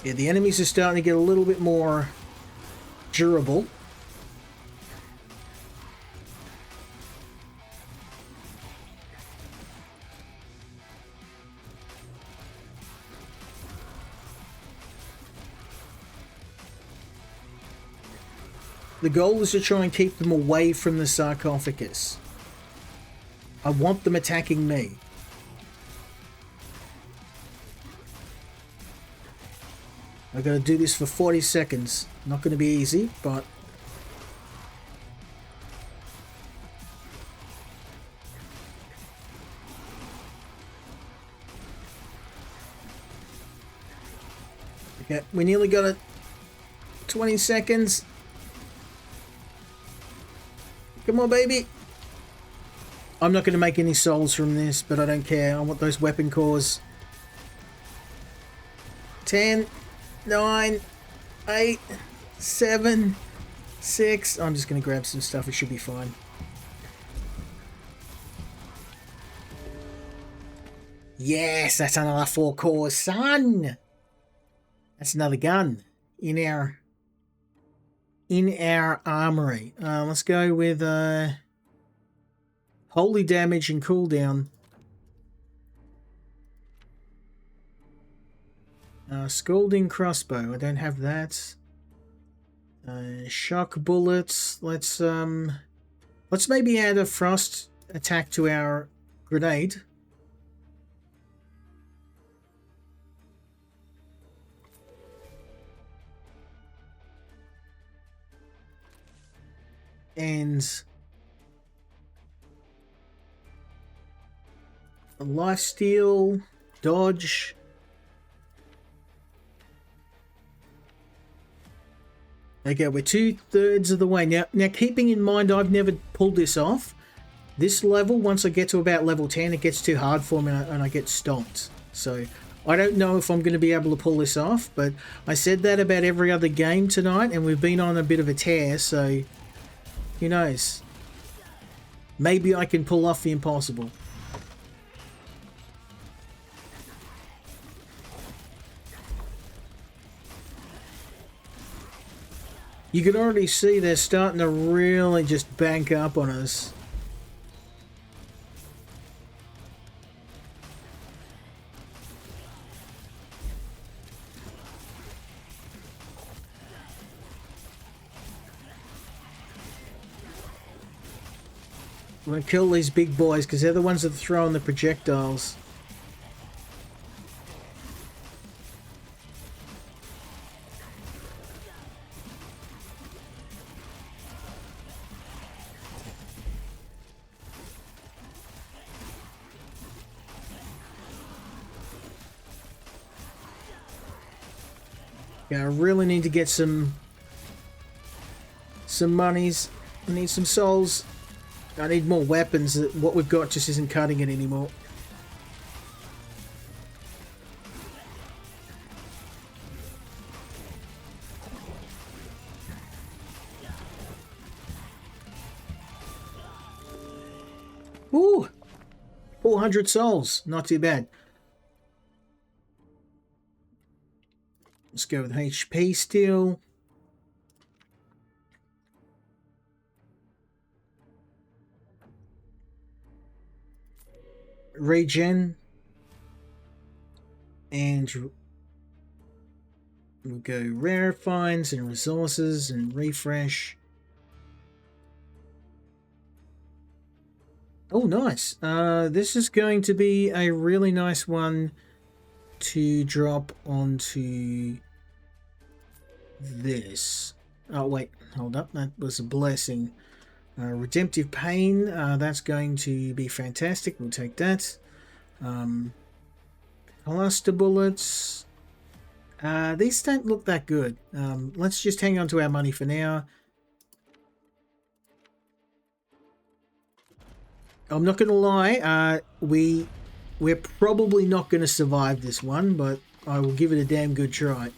Yeah, the enemies are starting to get a little bit more durable. The goal is to try and keep them away from the sarcophagus. I want them attacking me. I've got to do this for 40 seconds. Not going to be easy, but... Okay, we nearly got it. 20 seconds. Come on, baby. I'm not going to make any souls from this, but I don't care. I want those weapon cores. 10, 9, 8, 7, 6. I'm just going to grab some stuff. It should be fine. Yes, that's another 4 cores, son. That's another gun in our armory. Let's go with holy damage and cooldown. Scalding crossbow. I don't have that. Shock bullets. Let's maybe add a frost attack to our grenade. And a lifesteal, dodge. Okay, we're 2/3 of the way. Now, keeping in mind I've never pulled this off, this level, once I get to about level 10, it gets too hard for me and I get stomped. So I don't know if I'm going to be able to pull this off, but I said that about every other game tonight, and we've been on a bit of a tear, so who knows? Maybe I can pull off the impossible. You can already see they're starting to really just bank up on us. I'm going to kill these big boys because they're the ones that are throwing the projectiles. Yeah, I really need to get some monies. I need some souls. I need more weapons. What we've got just isn't cutting it anymore. Ooh! 400 souls. Not too bad. Let's go with HP still. Regen. And we'll go rare finds and resources and refresh. Oh, nice. This is going to be a really nice one to drop onto this. Oh, wait. Hold up. That was a blessing. Redemptive Pain. That's going to be fantastic. We'll take that. Cluster bullets. These don't look that good. Let's just hang on to our money for now. I'm not going to lie. We're probably not going to survive this one, but I will give it a damn good try.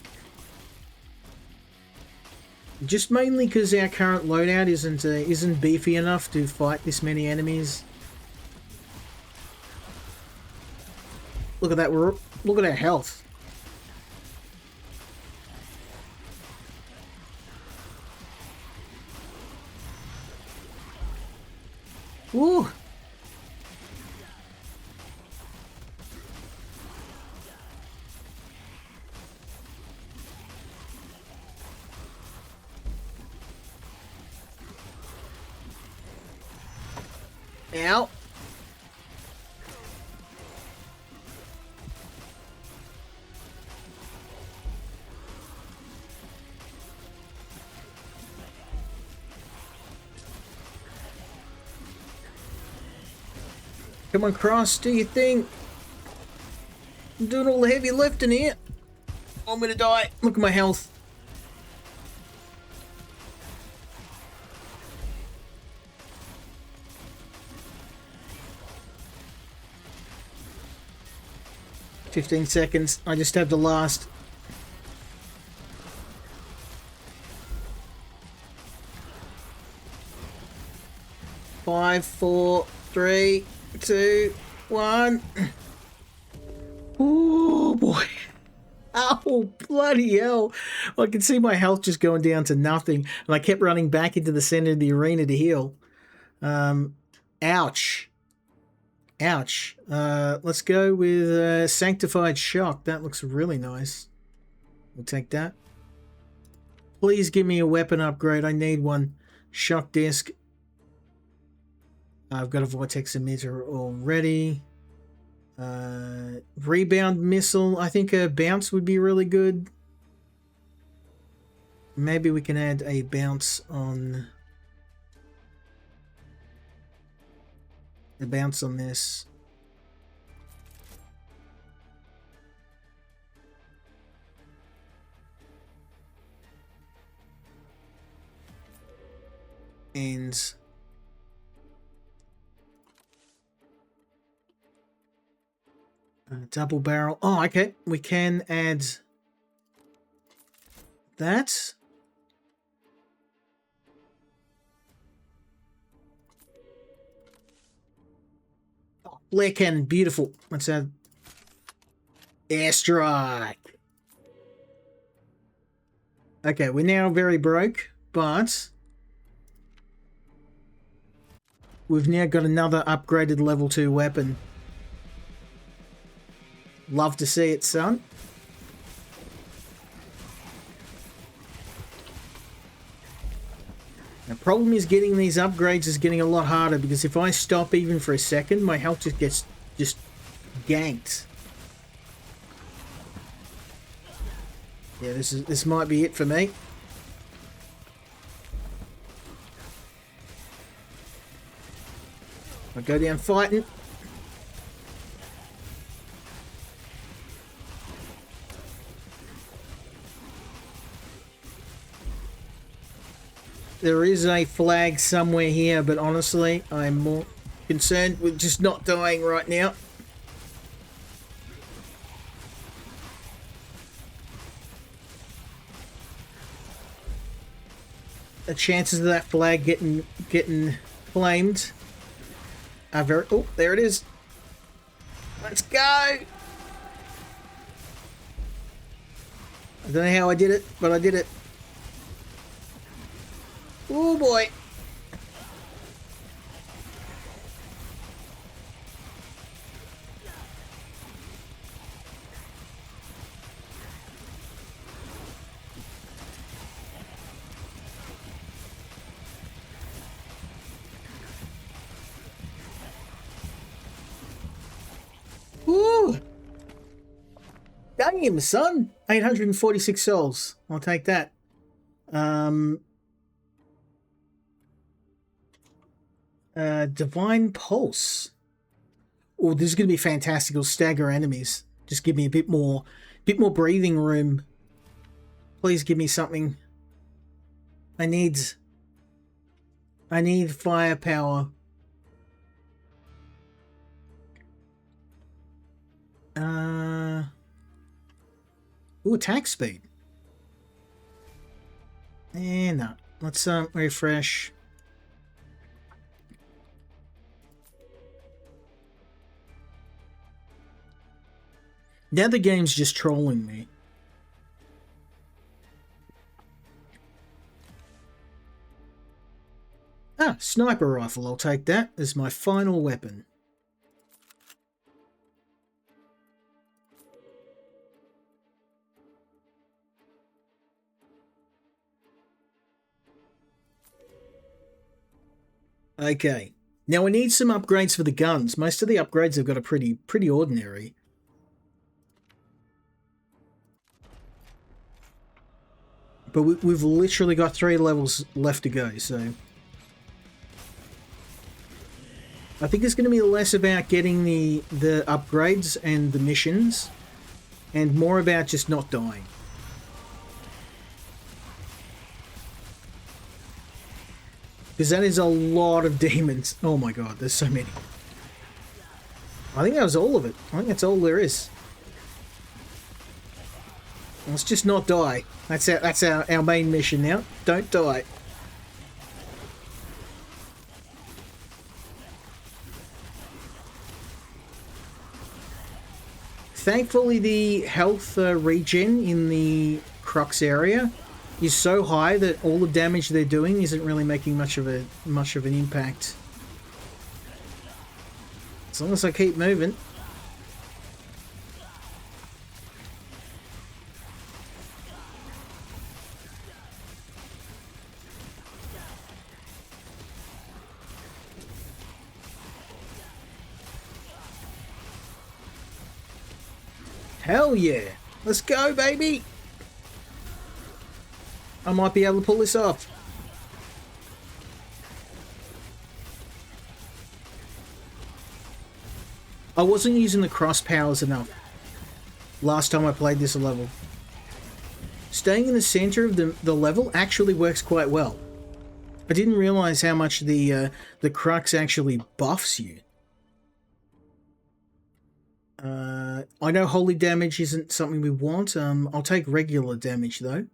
Just mainly because our current loadout isn't beefy enough to fight this many enemies. Look at that! Look at our health. Woo! Ow. Come on, Cross, do your thing. I'm doing all the heavy lifting here. I'm gonna die. Look at my health. "15 seconds. I just have the last." Five, 4, 3, 2, 1. Oh boy. Oh, bloody hell. I can see my health just going down to nothing. And I kept running back into the center of the arena to heal. Ouch. Ouch. Let's go with Sanctified Shock. That looks really nice. We'll take that. Please give me a weapon upgrade. I need one. Shock disc. I've got a vortex emitter already. Rebound missile. I think a bounce would be really good. Maybe we can add a bounce on this. And double barrel. Oh, okay. We can add that. Oh, flare cannon. Beautiful. Let's add airstrike. Okay, we're now very broke, but we've now got another upgraded level 2 weapon. Love to see it, son. The problem is getting these upgrades is getting a lot harder, because if I stop even for a second, my health just gets ganked. Yeah, this might be it for me. I go down fighting. There is a flag somewhere here, but honestly, I'm more concerned with just not dying right now. The chances of that flag getting flamed are very... Oh, there it is. Let's go! I don't know how I did it, but I did it. Oh boy. Woo! Damn, son. 846 souls. I'll take that. Divine Pulse. Oh, this is going to be fantastic. It'll stagger enemies. Just give me a bit more breathing room. Please give me something. I need firepower. Ooh, attack speed. No. Let's refresh. Now the game's just trolling me. Ah, sniper rifle. I'll take that as my final weapon. Okay. Now we need some upgrades for the guns. Most of the upgrades have got a pretty ordinary. But we've literally got 3 levels left to go, so... I think it's going to be less about getting the upgrades and the missions, and more about just not dying. Because that is a lot of demons. Oh my god, there's so many. I think that was all of it. I think that's all there is. Let's just not die. That's our main mission now. Don't die. Thankfully, the health regen in the crux area is so high that all the damage they're doing isn't really making much of an impact. As long as I keep moving. Hell yeah. Let's go, baby. I might be able to pull this off. I wasn't using the cross powers enough last time I played this level. Staying in the center of the level actually works quite well. I didn't realize how much the crux actually buffs you. I know holy damage isn't something we want. I'll take regular damage though.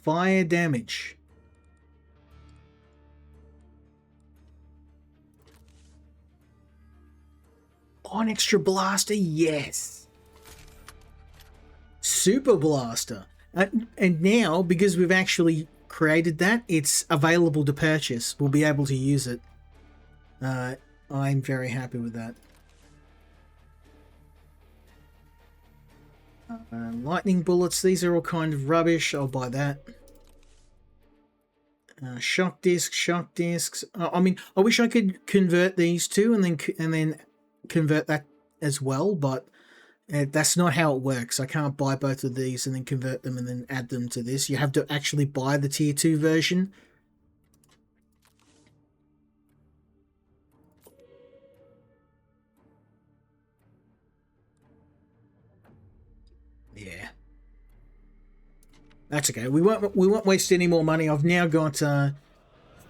Fire damage. Oh, an extra blaster, yes. Super blaster. And now, because we've actually created that, it's available to purchase. We'll be able to use it. I'm very happy with that. Lightning bullets, these are all kind of rubbish. I'll buy that. Shock discs. I mean, I wish I could convert these two and then convert that as well, but that's not how it works. I can't buy both of these and then convert them and then add them to this. You have to actually buy the tier 2 version. Yeah. That's okay. We won't waste any more money. I've now got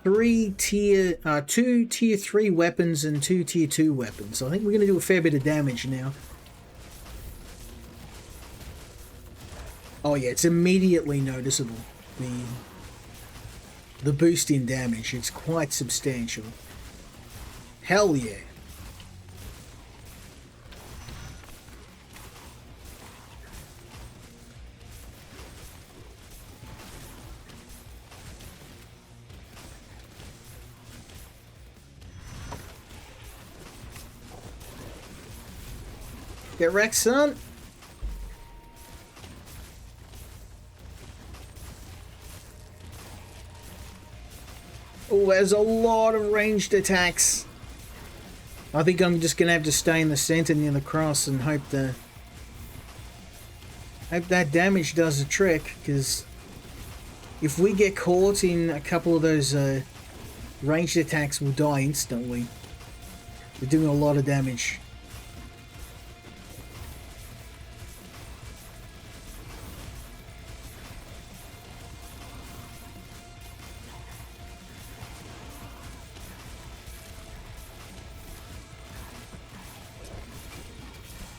two tier 3 weapons and 2 tier 2 weapons. So I think we're going to do a fair bit of damage now. Oh yeah, it's immediately noticeable. The boost in damage, it's quite substantial. Hell yeah. Get wrecked, son. Oh, there's a lot of ranged attacks. I think I'm just going to have to stay in the center near the cross and hope that damage does the trick, because if we get caught in a couple of those ranged attacks, we'll die instantly. We're doing a lot of damage.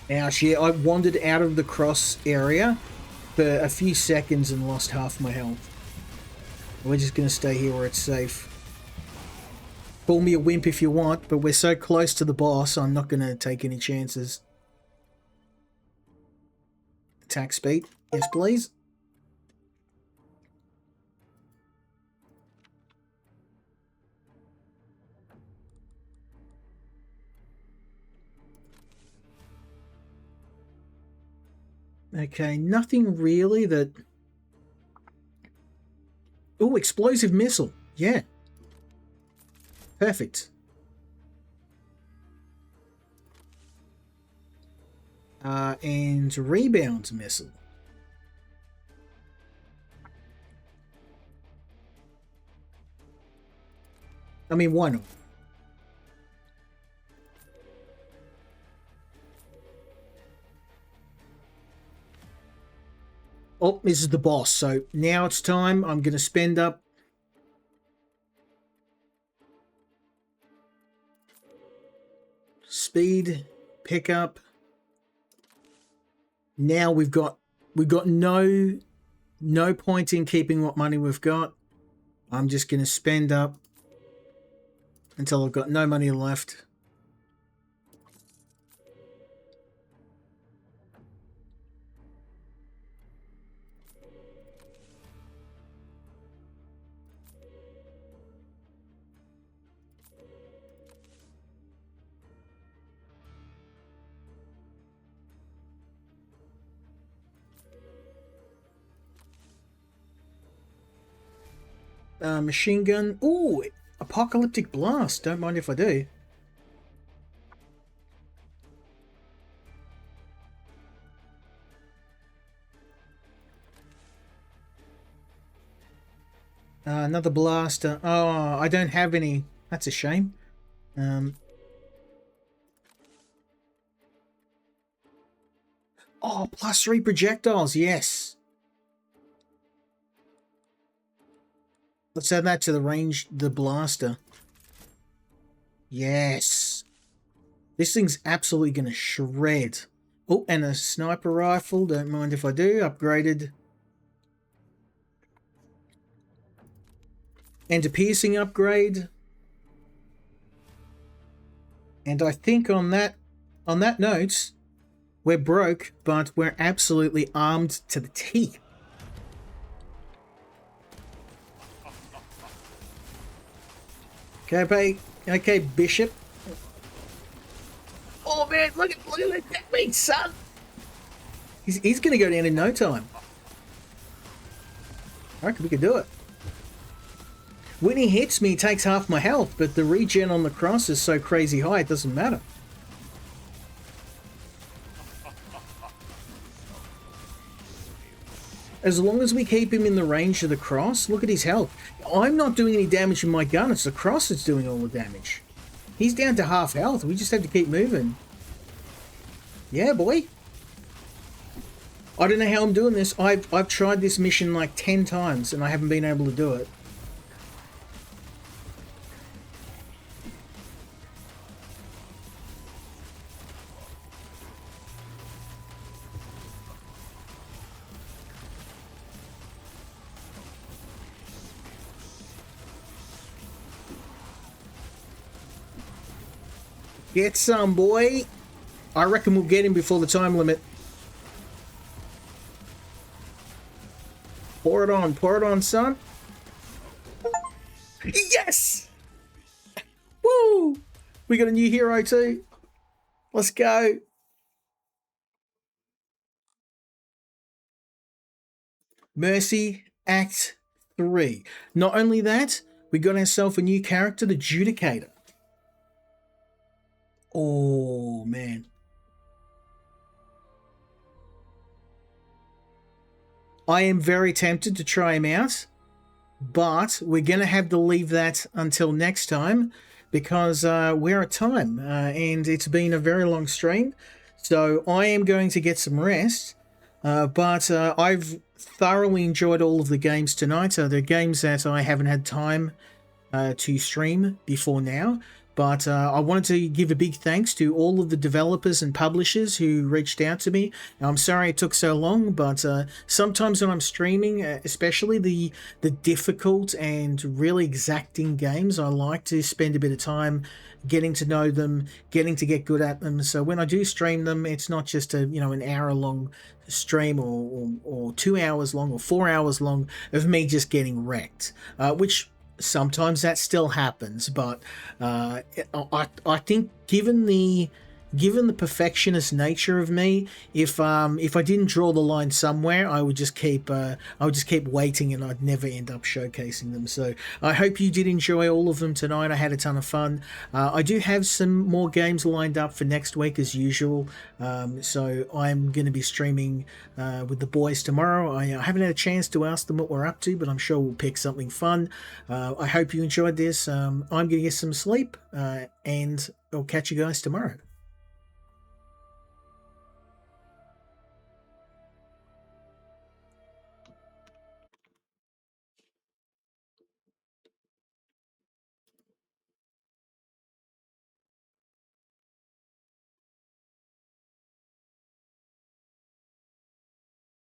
Ouch, yeah, I wandered out of the cross area for a few seconds and lost half my health. We're just going to stay here where it's safe. Call me a wimp if you want, but we're so close to the boss, I'm not going to take any chances. Attack speed. Yes, please. Okay, nothing really that... Oh, explosive missile. Yeah. Perfect. And rebound missile. I mean, why not? Oh, this is the boss. So now it's time. I'm going to spend up. Speed, pickup. Now we've got no point in keeping what money we've got. I'm just going to spend up until I've got no money left. Machine gun. Ooh, apocalyptic blast. Don't mind if I do. Another blaster. Oh, I don't have any. That's a shame. Oh, +3 projectiles. Yes. Let's add that to the range. The blaster. Yes. This thing's absolutely going to shred. Oh, and a sniper rifle. Don't mind if I do. Upgraded. And a piercing upgrade. And I think on that note, we're broke, but we're absolutely armed to the teeth. Okay, Bishop. Oh man, look at that technique, son. He's gonna go down in no time. I reckon we can do it. When he hits me, he takes half my health, but the regen on the cross is so crazy high, it doesn't matter. As long as we keep him in the range of the cross, look at his health. I'm not doing any damage with my gun, it's the cross that's doing all the damage. He's down to half health, we just have to keep moving. Yeah, boy. I don't know how I'm doing this. I've tried this mission like 10 times and I haven't been able to do it. Get some, boy. I reckon we'll get him before the time limit. Pour it on, son. Yes! Woo! We got a new hero too. Let's go. Mercy, Act 3. Not only that, we got ourselves a new character, the Judicator. Oh, man. I am very tempted to try him out, but we're going to have to leave that until next time because we're at time and it's been a very long stream. So I am going to get some rest, but I've thoroughly enjoyed all of the games tonight. They're games that I haven't had time to stream before now. But I wanted to give a big thanks to all of the developers and publishers who reached out to me. Now, I'm sorry it took so long, but sometimes when I'm streaming, especially the difficult and really exacting games, I like to spend a bit of time getting to know them, getting to get good at them. So when I do stream them, it's not just a an hour-long stream or 2 hours long or 4 hours long of me just getting wrecked, which sometimes that still happens, but I think given the perfectionist nature of me, if I didn't draw the line somewhere, I would just keep waiting and I'd never end up showcasing them. So I hope you did enjoy all of them tonight. I had a ton of fun. I do have some more games lined up for next week as usual. So I'm going to be streaming with the boys tomorrow. I haven't had a chance to ask them what we're up to, but I'm sure we'll pick something fun. I hope you enjoyed this. I'm going to get some sleep and I'll catch you guys tomorrow.